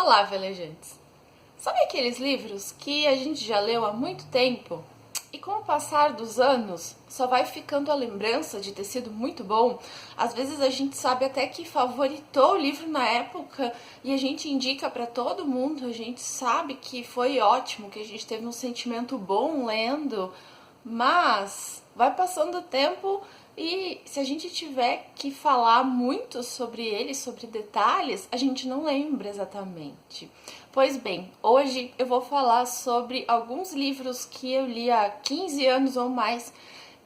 Olá, velejantes! Sabe aqueles livros que a gente já leu há muito tempo e com o passar dos anos só vai ficando a lembrança de ter sido muito bom? Às vezes a gente sabe até que favoritou o livro na época e a gente indica para todo mundo, a gente sabe que foi ótimo, que a gente teve um sentimento bom lendo, mas vai passando o tempo e se a gente tiver que falar muito sobre ele, sobre detalhes, a gente não lembra exatamente. Pois bem, hoje eu vou falar sobre alguns livros que eu li há 15 anos ou mais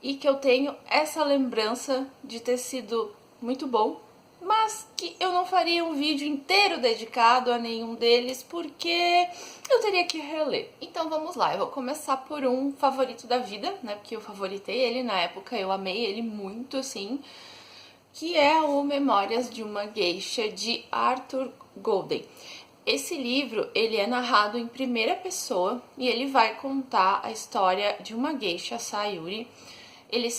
e que eu tenho essa lembrança de ter sido muito bom, mas que eu não faria um vídeo inteiro dedicado a nenhum deles porque eu teria que reler. Então vamos lá, eu vou começar por um favorito da vida, né? Porque eu favoritei ele na época, eu amei ele muito, assim, que é o Memórias de uma Geisha, de Arthur Golden. Esse livro, ele é narrado em primeira pessoa e ele vai contar a história de uma geisha, Sayuri. Ele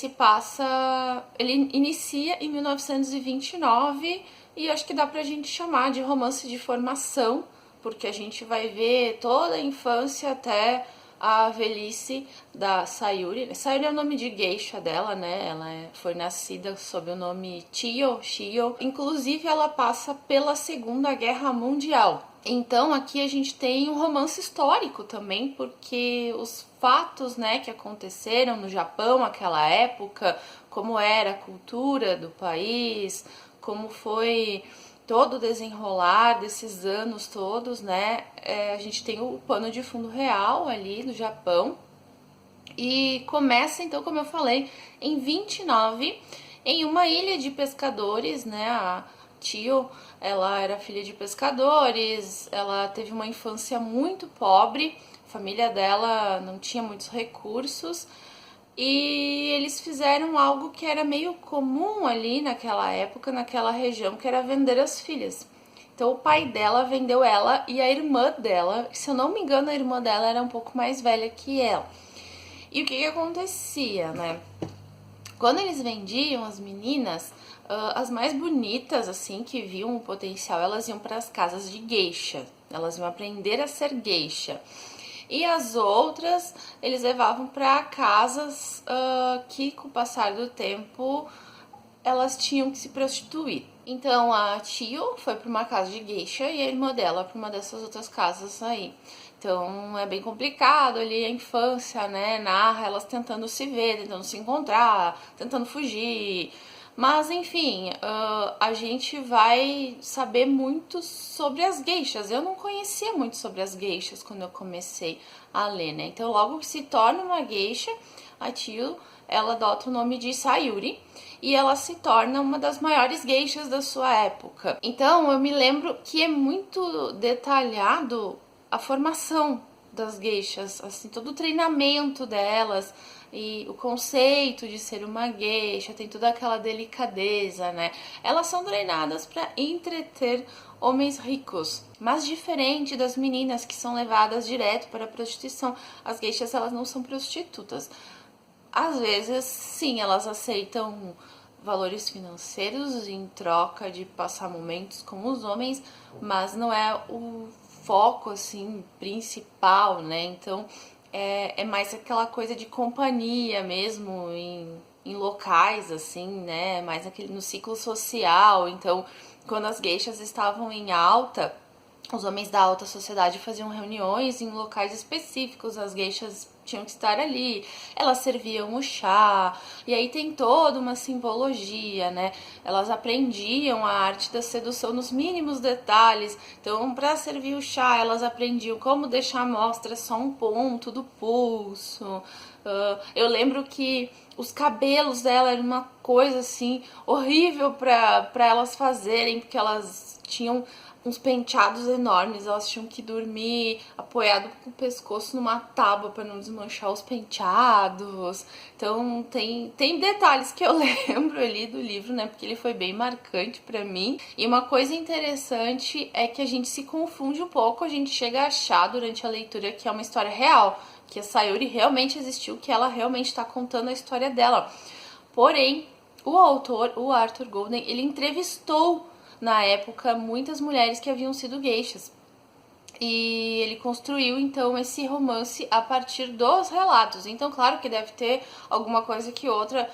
inicia em 1929 e acho que dá pra gente chamar de romance de formação, porque a gente vai ver toda a infância até a velhice da Sayuri. Sayuri é o nome de geisha dela, né? Ela foi nascida sob o nome Shio. Inclusive, ela passa pela Segunda Guerra Mundial. Então, aqui a gente tem um romance histórico também, porque os fatos, né, que aconteceram no Japão naquela época, como era a cultura do país, como foi todo o desenrolar desses anos todos, né? A gente tem o pano de fundo real ali do Japão. E começa, então, como eu falei, em 29, em uma ilha de pescadores, né? A Tio, ela era filha de pescadores, ela teve uma infância muito pobre, a família dela não tinha muitos recursos, e eles fizeram algo que era meio comum ali naquela época, naquela região, que era vender as filhas. Então o pai dela vendeu ela e a irmã dela, se eu não me engano, a irmã dela era um pouco mais velha que ela. E o que acontecia, né? Quando eles vendiam as meninas, as mais bonitas, assim, que viam o potencial, elas iam para as casas de geisha. Elas iam aprender a ser geisha. E as outras, eles levavam para casas que, com o passar do tempo, elas tinham que se prostituir. Então a Tio foi para uma casa de geisha e a irmã dela para uma dessas outras casas aí. Então é bem complicado ali a infância, né? Narra elas tentando se ver, tentando se encontrar, tentando fugir. Mas enfim, a gente vai saber muito sobre as geishas. Eu não conhecia muito sobre as geishas quando eu comecei a ler, né? Então logo que se torna uma geisha, a Tio, ela adota o nome de Sayuri e ela se torna uma das maiores geishas da sua época. Então eu me lembro que é muito detalhado a formação das geishas, assim, todo o treinamento delas e o conceito de ser uma geisha, tem toda aquela delicadeza, né? Elas são treinadas para entreter homens ricos, mas diferente das meninas que são levadas direto para a prostituição. As geishas, elas não são prostitutas. Às vezes, sim, elas aceitam valores financeiros em troca de passar momentos com os homens, mas não é o foco, assim, principal, né? Então, é mais aquela coisa de companhia mesmo, em locais, assim, né? Mais aquele, no ciclo social. Então, quando as geishas estavam em alta, os homens da alta sociedade faziam reuniões em locais específicos, as geishas tinham que estar ali, elas serviam o chá, e aí tem toda uma simbologia, né? Elas aprendiam a arte da sedução nos mínimos detalhes. Então, para servir o chá, elas aprendiam como deixar à mostra só um ponto do pulso. Eu lembro que os cabelos dela eram uma coisa assim horrível para elas fazerem, porque elas tinham uns penteados enormes, elas tinham que dormir apoiado com o pescoço numa tábua para não desmanchar os penteados. Então tem detalhes que eu lembro ali do livro, né, porque ele foi bem marcante para mim. E uma coisa interessante é que a gente se confunde um pouco, a gente chega a achar durante a leitura que é uma história real, que a Sayuri realmente existiu, que ela realmente está contando a história dela. Porém, o autor, o Arthur Golden, ele entrevistou na época muitas mulheres que haviam sido geishas. E ele construiu, então, esse romance a partir dos relatos. Então, claro que deve ter alguma coisa que outra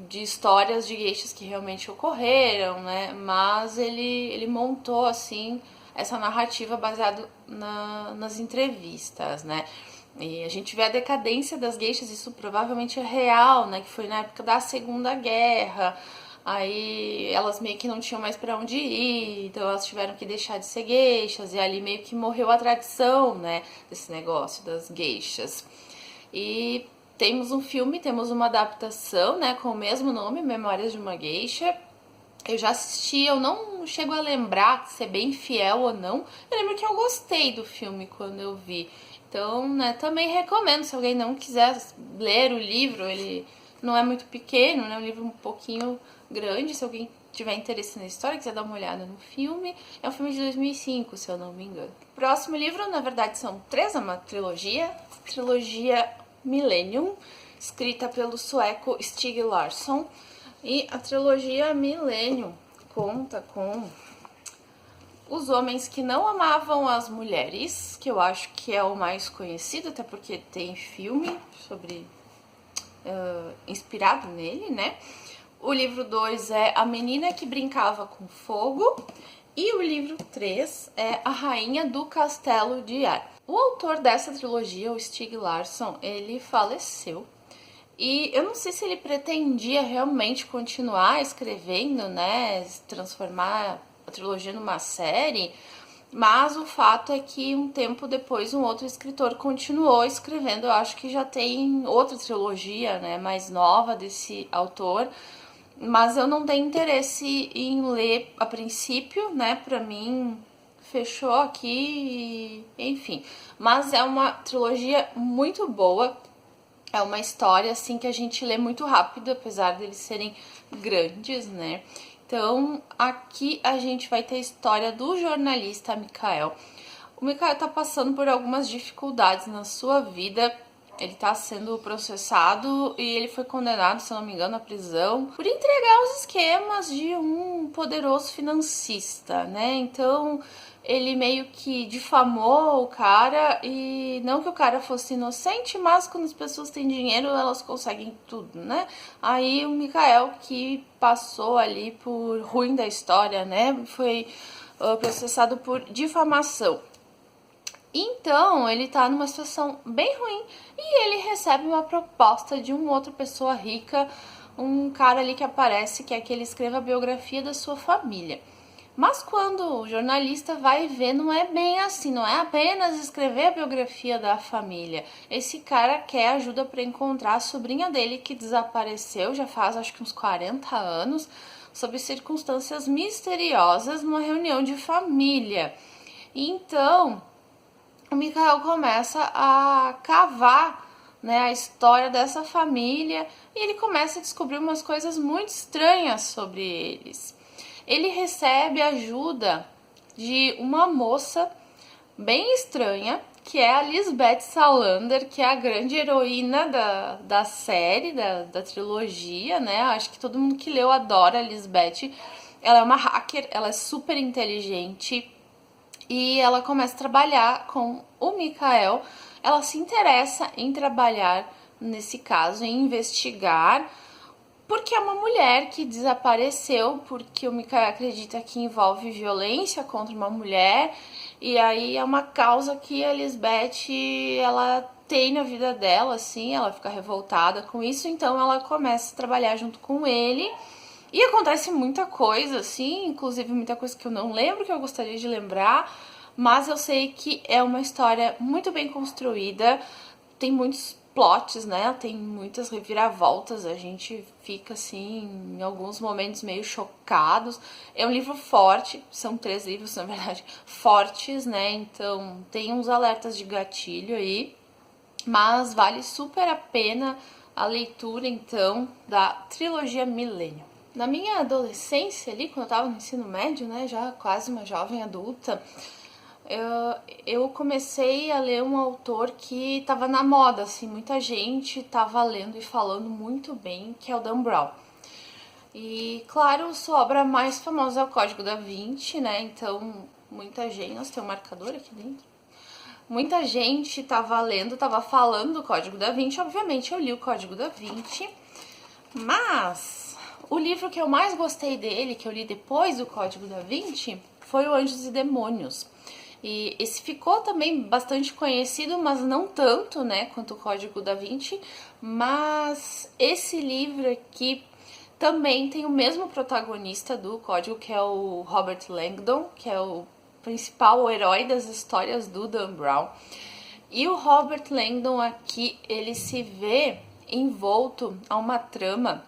de histórias de geishas que realmente ocorreram, né? Mas ele montou, assim, essa narrativa baseada nas entrevistas, né? E a gente vê a decadência das geishas, isso provavelmente é real, né? Que foi na época da Segunda Guerra. Aí elas meio que não tinham mais para onde ir, então elas tiveram que deixar de ser geishas, e ali meio que morreu a tradição, né, desse negócio das geishas. E temos um filme, temos uma adaptação, né, com o mesmo nome, Memórias de uma Geisha. Eu já assisti, eu não chego a lembrar se é bem fiel ou não. Eu lembro que eu gostei do filme quando eu vi. Então, né, também recomendo, se alguém não quiser ler o livro, ele não é muito pequeno, né, é um livro um pouquinho grande, se alguém tiver interesse na história, quiser dar uma olhada no filme. É um filme de 2005, se eu não me engano. Próximo livro, na verdade, são três, é uma trilogia. Trilogia Millennium, escrita pelo sueco Stieg Larsson. E a trilogia Millennium conta com Os Homens que Não Amavam as Mulheres, que eu acho que é o mais conhecido, até porque tem filme sobre inspirado nele, né? O livro 2 é A Menina que Brincava com Fogo. E o livro 3 é A Rainha do Castelo de Ar. O autor dessa trilogia, o Stieg Larsson, ele faleceu. E eu não sei se ele pretendia realmente continuar escrevendo, né? Transformar a trilogia numa série. Mas o fato é que um tempo depois um outro escritor continuou escrevendo. Eu acho que já tem outra trilogia, né, mais nova desse autor. Mas eu não tenho interesse em ler a princípio, né? Pra mim, fechou aqui, enfim. Mas é uma trilogia muito boa. É uma história, assim, que a gente lê muito rápido, apesar deles serem grandes, né? Então, aqui a gente vai ter a história do jornalista Mikael. O Mikael tá passando por algumas dificuldades na sua vida. Ele tá sendo processado e ele foi condenado, se eu não me engano, à prisão por entregar os esquemas de um poderoso financista, né? Então, ele meio que difamou o cara, e não que o cara fosse inocente, mas quando as pessoas têm dinheiro, elas conseguem tudo, né? Aí o Mikael, que passou ali por ruim da história, né? Foi processado por difamação. Então, ele tá numa situação bem ruim e ele recebe uma proposta de uma outra pessoa rica, um cara ali que aparece, que é que ele escreva a biografia da sua família. Mas quando o jornalista vai ver, não é bem assim, não é apenas escrever a biografia da família. Esse cara quer ajuda para encontrar a sobrinha dele que desapareceu já faz acho que uns 40 anos, sob circunstâncias misteriosas, numa reunião de família. Então, o Mikael começa a cavar, né, a história dessa família, e ele começa a descobrir umas coisas muito estranhas sobre eles. Ele recebe ajuda de uma moça bem estranha, que é a Lisbeth Salander, que é a grande heroína da série, da trilogia, né? Acho que todo mundo que leu adora a Lisbeth. Ela é uma hacker, ela é super inteligente, e ela começa a trabalhar com o Mikael. Ela se interessa em trabalhar nesse caso, em investigar, porque é uma mulher que desapareceu, porque o Mikael acredita que envolve violência contra uma mulher, e aí é uma causa que a Lisbeth, ela tem na vida dela, assim, ela fica revoltada com isso, então ela começa a trabalhar junto com ele. E acontece muita coisa, assim, inclusive muita coisa que eu não lembro, que eu gostaria de lembrar, mas eu sei que é uma história muito bem construída, tem muitos plots, né? Tem muitas reviravoltas, a gente fica, assim, em alguns momentos meio chocados. É um livro forte, são 3 livros, na verdade, fortes, né? Então tem uns alertas de gatilho aí, mas vale super a pena a leitura, então, da trilogia Millennium. Na minha adolescência ali, quando eu tava no ensino médio, né, já quase uma jovem adulta, eu comecei a ler um autor que tava na moda, assim, muita gente tava lendo e falando muito bem, que é o Dan Brown. E, claro, sua obra mais famosa é o Código da Vinci, né, então muita gente... Nossa, tem um marcador aqui dentro. Muita gente tava lendo, tava falando do Código da Vinci. Obviamente eu li o Código da Vinci, mas o livro que eu mais gostei dele, que eu li depois do Código da Vinci, foi o Anjos e Demônios. E esse ficou também bastante conhecido, mas não tanto, né, quanto o Código da Vinci. Mas esse livro aqui também tem o mesmo protagonista do Código, que é o Robert Langdon, que é o principal herói das histórias do Dan Brown. E o Robert Langdon aqui, ele se vê envolto a uma trama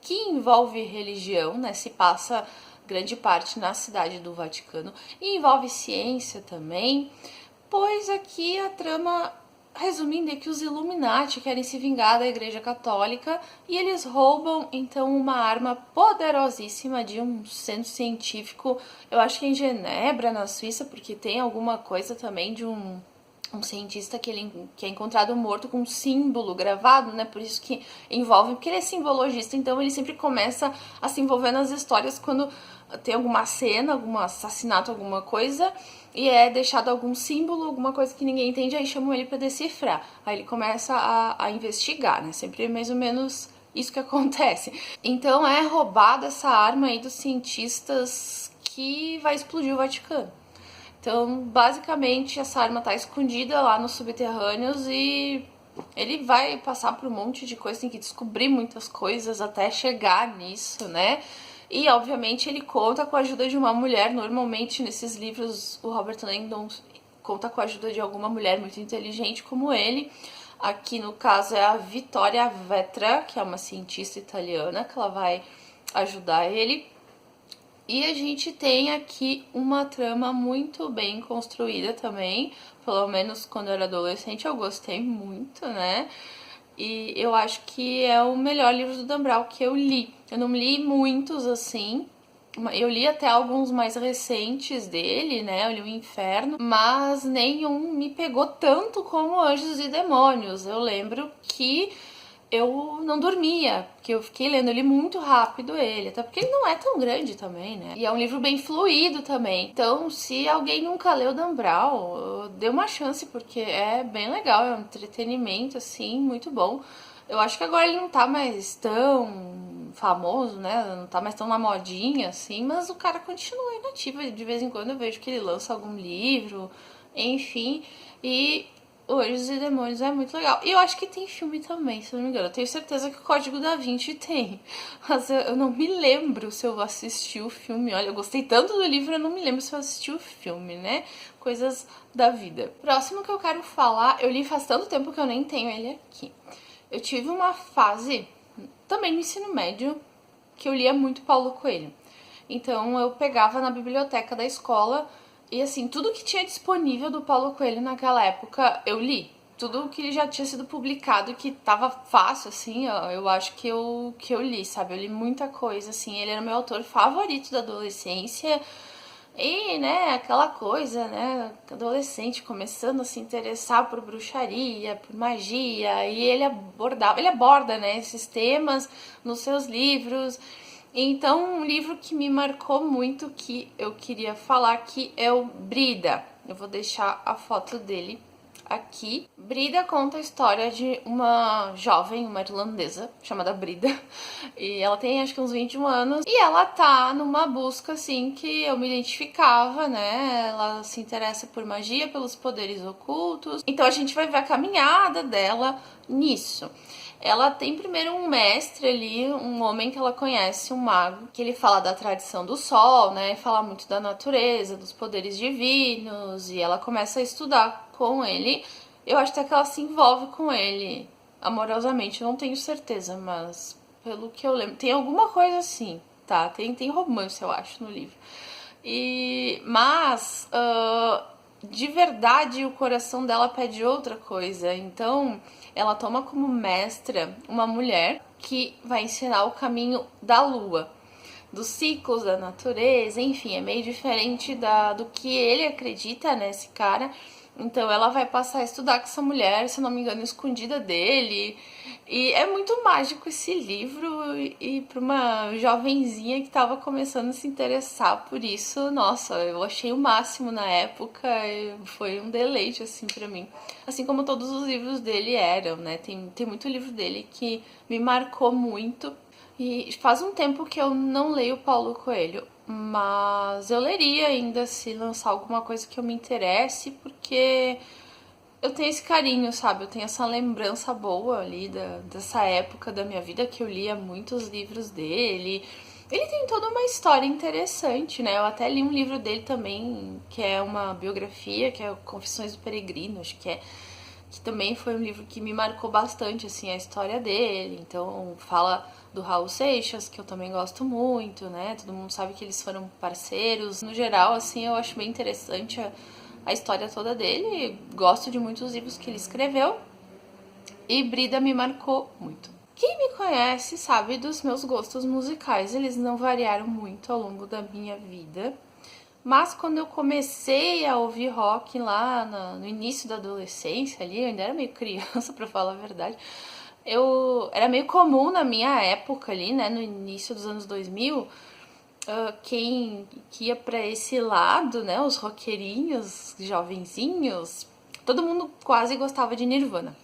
que envolve religião, né, se passa grande parte na cidade do Vaticano, e envolve ciência também, pois aqui a trama, resumindo, é que os Illuminati querem se vingar da Igreja Católica e eles roubam então uma arma poderosíssima de um centro científico, eu acho que em Genebra, na Suíça, porque tem alguma coisa também de um cientista que é encontrado morto com um símbolo gravado, né? Por isso que envolve, porque ele é simbologista, então ele sempre começa a se envolver nas histórias quando tem alguma cena, algum assassinato, alguma coisa, e é deixado algum símbolo, alguma coisa que ninguém entende, aí chamam ele para decifrar. Aí ele começa a investigar, né? Sempre mais ou menos isso que acontece. Então é roubada essa arma aí dos cientistas que vai explodir o Vaticano. Então, basicamente, essa arma tá escondida lá nos subterrâneos e ele vai passar por um monte de coisa, tem que descobrir muitas coisas até chegar nisso, né? E, obviamente, ele conta com a ajuda de uma mulher. Normalmente, nesses livros, o Robert Langdon conta com a ajuda de alguma mulher muito inteligente como ele. Aqui, no caso, é a Vittoria Vetra, que é uma cientista italiana, que ela vai ajudar ele. E a gente tem aqui uma trama muito bem construída também, pelo menos quando eu era adolescente eu gostei muito, né? E eu acho que é o melhor livro do Dan Brown que eu li. Eu não li muitos assim, eu li até alguns mais recentes dele, né? Eu li O Inferno, mas nenhum me pegou tanto como Anjos e Demônios. Eu lembro que eu não dormia, porque eu fiquei lendo ele muito rápido ele, até porque ele não é tão grande também, né? E é um livro bem fluido também. Então, se alguém nunca leu Dan Brown, dê uma chance, porque é bem legal, é um entretenimento, assim, muito bom. Eu acho que agora ele não tá mais tão famoso, né? Não tá mais tão na modinha, assim, mas o cara continua inativo. De vez em quando eu vejo que ele lança algum livro, enfim, e Anjos e Demônios é muito legal. E eu acho que tem filme também, se não me engano. Eu tenho certeza que o Código da Vinci tem. Mas eu não me lembro se eu assisti o filme. Olha, eu gostei tanto do livro, eu não me lembro se eu assisti o filme, né? Coisas da vida. Próximo que eu quero falar, eu li faz tanto tempo que eu nem tenho ele aqui. Eu tive uma fase, também no ensino médio, que eu lia muito Paulo Coelho. Então eu pegava na biblioteca da escola e assim, tudo que tinha disponível do Paulo Coelho naquela época, eu li. Tudo que já tinha sido publicado, que tava fácil, assim, eu acho que eu li, sabe? Eu li muita coisa, assim. Ele era meu autor favorito da adolescência. E, né, aquela coisa, né, adolescente começando a se interessar por bruxaria, por magia. E ele aborda, né, esses temas nos seus livros. Então, um livro que me marcou muito, que eu queria falar aqui, é o Brida. Eu vou deixar a foto dele aqui. Brida conta a história de uma jovem, uma irlandesa, chamada Brida. E ela tem, acho que uns 21 anos. E ela tá numa busca, assim, que eu me identificava, né? Ela se interessa por magia, pelos poderes ocultos. Então, a gente vai ver a caminhada dela nisso. Ela tem primeiro um mestre ali, um homem que ela conhece, um mago, que ele fala da tradição do sol, né? Fala muito da natureza, dos poderes divinos, e ela começa a estudar com ele. Eu acho até que ela se envolve com ele amorosamente, eu não tenho certeza, mas pelo que eu lembro, tem alguma coisa assim, tá? Tem romance, eu acho, no livro. Mas de verdade o coração dela pede outra coisa, então ela toma como mestra uma mulher que vai ensinar o caminho da lua, dos ciclos da natureza, enfim, é meio diferente do que ele acredita, né, esse cara. Então ela vai passar a estudar com essa mulher, se não me engano, escondida dele. E é muito mágico esse livro e para uma jovenzinha que estava começando a se interessar por isso, nossa, eu achei o máximo na época, e foi um deleite assim para mim. Assim como todos os livros dele eram, né? Tem muito livro dele que me marcou muito. E faz um tempo que eu não leio Paulo Coelho, mas eu leria ainda se lançar alguma coisa que eu me interesse, porque eu tenho esse carinho, sabe? Eu tenho essa lembrança boa ali dessa época da minha vida que eu lia muitos livros dele. Ele tem toda uma história interessante, né? Eu até li um livro dele também, que é uma biografia, que é Confissões do Peregrino, acho que também foi um livro que me marcou bastante, assim, a história dele. Então, fala do Raul Seixas, que eu também gosto muito, né? Todo mundo sabe que eles foram parceiros. No geral, assim, eu acho bem interessante a história toda dele. Gosto de muitos livros que ele escreveu. E Brida me marcou muito. Quem me conhece sabe dos meus gostos musicais. Eles não variaram muito ao longo da minha vida. Mas quando eu comecei a ouvir rock lá no início da adolescência ali, eu ainda era meio criança, pra falar a verdade, era meio comum na minha época ali, né, no início dos anos 2000, quem que ia pra esse lado, né, os roqueirinhos, jovenzinhos, todo mundo quase gostava de Nirvana.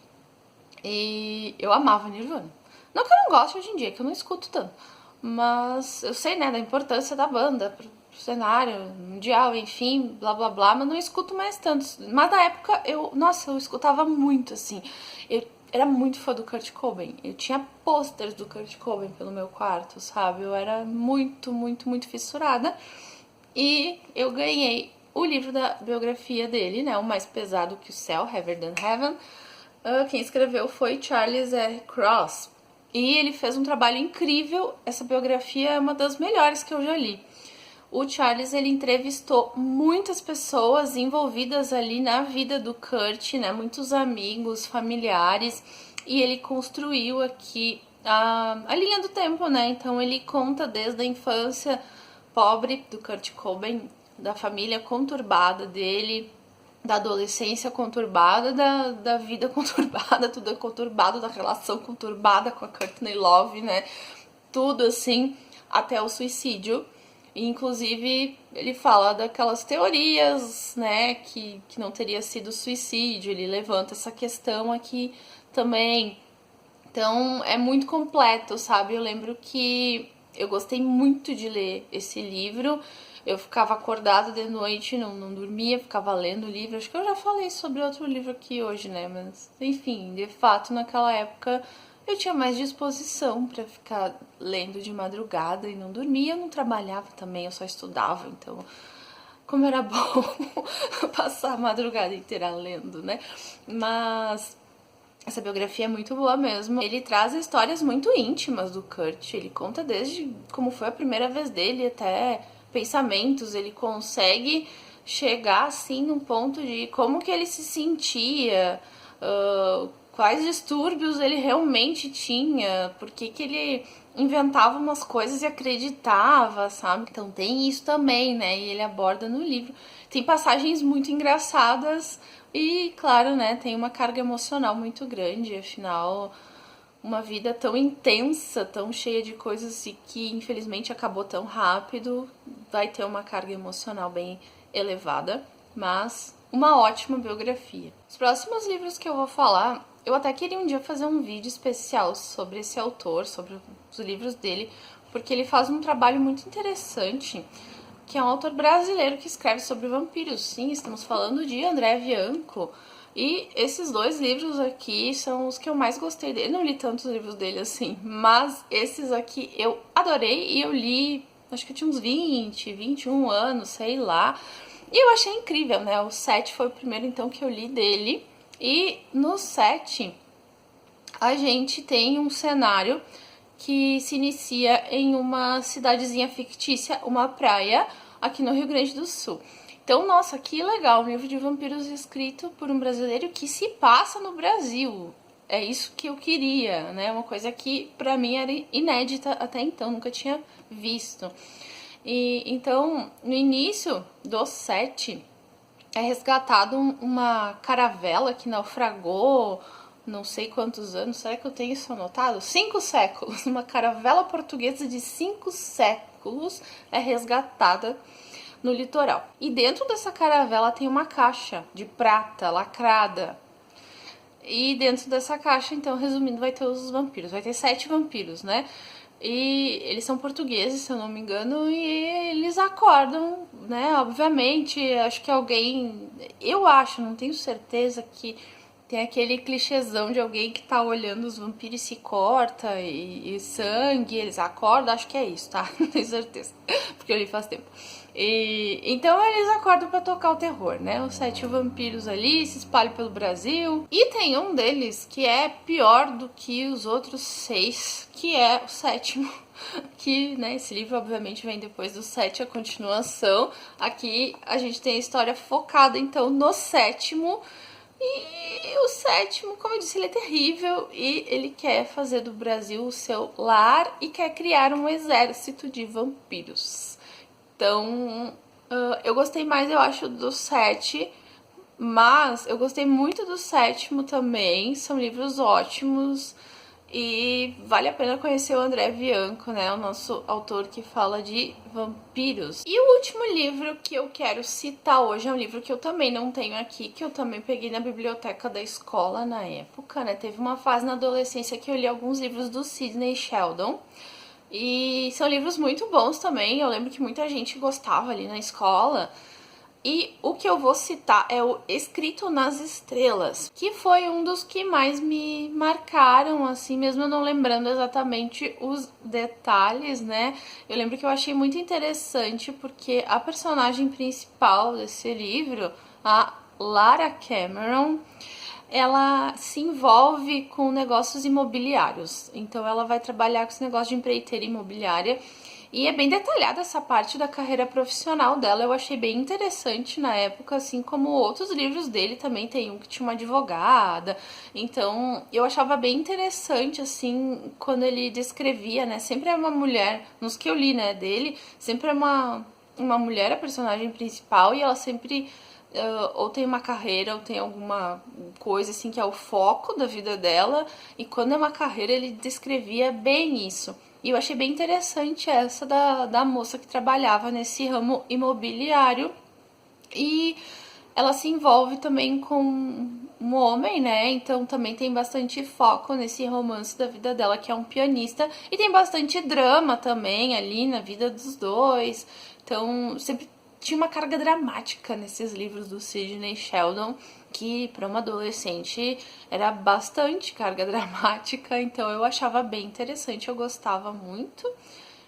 E eu amava Nirvana. Não que eu não goste hoje em dia, que eu não escuto tanto. Mas eu sei, né, da importância da banda pro cenário mundial, enfim, blá blá blá, mas não escuto mais tanto. Mas na época eu escutava muito, assim. Eu era muito fã do Kurt Cobain. Eu tinha posters do Kurt Cobain pelo meu quarto, sabe? Eu era muito, muito, muito fissurada. E eu ganhei o livro da biografia dele, né? O Mais Pesado que o Céu, Heavier Than Heaven. Quem escreveu foi Charles R. Cross. E ele fez um trabalho incrível. Essa biografia é uma das melhores que eu já li. O Charles, ele entrevistou muitas pessoas envolvidas ali na vida do Kurt, né? Muitos amigos, familiares. E ele construiu aqui a linha do tempo, né? Então ele conta desde a infância pobre do Kurt Cobain, da família conturbada dele, da adolescência conturbada, da vida conturbada, tudo é conturbado, da relação conturbada com a Courtney Love, né? Tudo assim, até o suicídio. E, inclusive, ele fala daquelas teorias, né, que não teria sido suicídio. Ele levanta essa questão aqui também. Então, é muito completo, sabe? Eu lembro que eu gostei muito de ler esse livro. Eu ficava acordada de noite, não dormia, ficava lendo o livro. Acho que eu já falei sobre outro livro aqui hoje, né? Mas, enfim, de fato, naquela época eu tinha mais disposição para ficar lendo de madrugada e não dormia. Eu não trabalhava também, eu só estudava, então como era bom passar a madrugada inteira lendo, né? Mas essa biografia é muito boa mesmo. Ele traz histórias muito íntimas do Kurt. Ele conta desde como foi a primeira vez dele até pensamentos. Ele consegue chegar assim num ponto de como que ele se sentia, quais distúrbios ele realmente tinha, por que ele inventava umas coisas e acreditava, sabe? Então tem isso também, né? E ele aborda no livro. Tem passagens muito engraçadas e, claro, né, tem uma carga emocional muito grande, afinal, uma vida tão intensa, tão cheia de coisas e que infelizmente acabou tão rápido, vai ter uma carga emocional bem elevada, mas uma ótima biografia. Os próximos livros que eu vou falar, eu até queria um dia fazer um vídeo especial sobre esse autor, sobre os livros dele, porque ele faz um trabalho muito interessante, que é um autor brasileiro que escreve sobre vampiros. Sim, estamos falando de André Bianco. E esses dois livros aqui são os que eu mais gostei dele. Eu não li tantos livros dele assim, mas esses aqui eu adorei e eu li, acho que eu tinha uns 20, 21 anos, sei lá. E eu achei incrível, né? O 7 foi o primeiro então que eu li dele. E no 7 a gente tem um cenário que se inicia em uma cidadezinha fictícia, uma praia, aqui no Rio Grande do Sul. Então, nossa, que legal, um livro de vampiros escrito por um brasileiro que se passa no Brasil. É isso que eu queria, né? Uma coisa que pra mim era inédita até então, nunca tinha visto. E então, no início do 7, é resgatado uma caravela que naufragou não sei quantos anos, será que eu tenho isso anotado? 5 séculos, uma caravela portuguesa de 5 séculos é resgatada no litoral. E dentro dessa caravela tem uma caixa de prata lacrada. E dentro dessa caixa, então, resumindo, vai ter os vampiros. Vai ter 7 vampiros, né? E eles são portugueses, se eu não me engano, e eles acordam, né? Obviamente, acho que alguém... Eu acho, não tenho certeza, que tem aquele clichêzão de alguém que tá olhando os vampiros e se corta, e sangue, eles acordam, acho que é isso, tá? Não tenho certeza, porque eu li faz tempo. Então eles acordam pra tocar o terror, né? Os 7 vampiros ali se espalham pelo Brasil. E tem um deles que é pior do que os outros 6, que é o 7º. Que, né, esse livro obviamente vem depois do 7, a continuação. Aqui a gente tem a história focada então no 7º. E o 7º, como eu disse, ele é terrível e ele quer fazer do Brasil o seu lar e quer criar um exército de vampiros. Então, eu gostei mais, eu acho, do 7, mas eu gostei muito do 7º também. São livros ótimos e vale a pena conhecer o André Bianco, né? O nosso autor que fala de vampiros. E o último livro que eu quero citar hoje é um livro que eu também não tenho aqui, que eu também peguei na biblioteca da escola na época, né? Teve uma fase na adolescência que eu li alguns livros do Sidney Sheldon. E são livros muito bons também, eu lembro que muita gente gostava ali na escola. E o que eu vou citar é o Escrito nas Estrelas, que foi um dos que mais me marcaram, assim, mesmo eu não lembrando exatamente os detalhes, né? Eu lembro que eu achei muito interessante porque a personagem principal desse livro, a Lara Cameron, ela se envolve com negócios imobiliários. Então ela vai trabalhar com esse negócio de empreiteira imobiliária. E é bem detalhada essa parte da carreira profissional dela. Eu achei bem interessante na época, assim como outros livros dele também. Tem um que tinha uma advogada. Então eu achava bem interessante, assim, quando ele descrevia, né? Sempre é uma mulher, nos que eu li, né, dele, sempre é uma mulher a personagem principal e ela sempre... ou tem uma carreira, ou tem alguma coisa assim que é o foco da vida dela. E quando é uma carreira, ele descrevia bem isso. E eu achei bem interessante essa da moça que trabalhava nesse ramo imobiliário. E ela se envolve também com um homem, né? Então também tem bastante foco nesse romance da vida dela, que é um pianista. E tem bastante drama também ali na vida dos dois. Então sempre tinha uma carga dramática nesses livros do Sidney Sheldon, que para uma adolescente era bastante carga dramática, então eu achava bem interessante, eu gostava muito.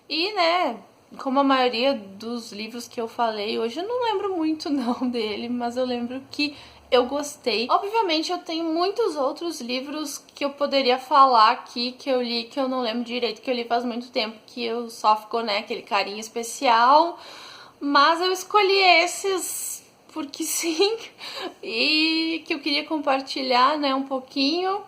E, né, como a maioria dos livros que eu falei hoje, eu não lembro muito não dele, mas eu lembro que eu gostei. Obviamente eu tenho muitos outros livros que eu poderia falar aqui, que eu li, que eu não lembro direito, que eu li faz muito tempo, que eu só ficou, né, aquele carinho especial. Mas eu escolhi esses porque sim, e que eu queria compartilhar, né, um pouquinho.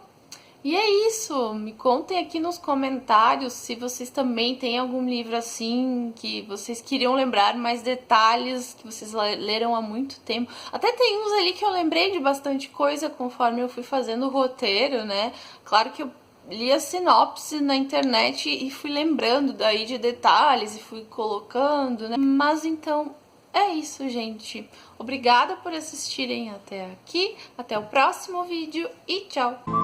E é isso, me contem aqui nos comentários se vocês também têm algum livro assim, que vocês queriam lembrar mais detalhes, que vocês leram há muito tempo. Até tem uns ali que eu lembrei de bastante coisa conforme eu fui fazendo o roteiro, né? Claro que eu li a sinopse na internet e fui lembrando daí de detalhes e fui colocando, né? Mas então é isso, gente. Obrigada por assistirem até aqui. Até o próximo vídeo e tchau!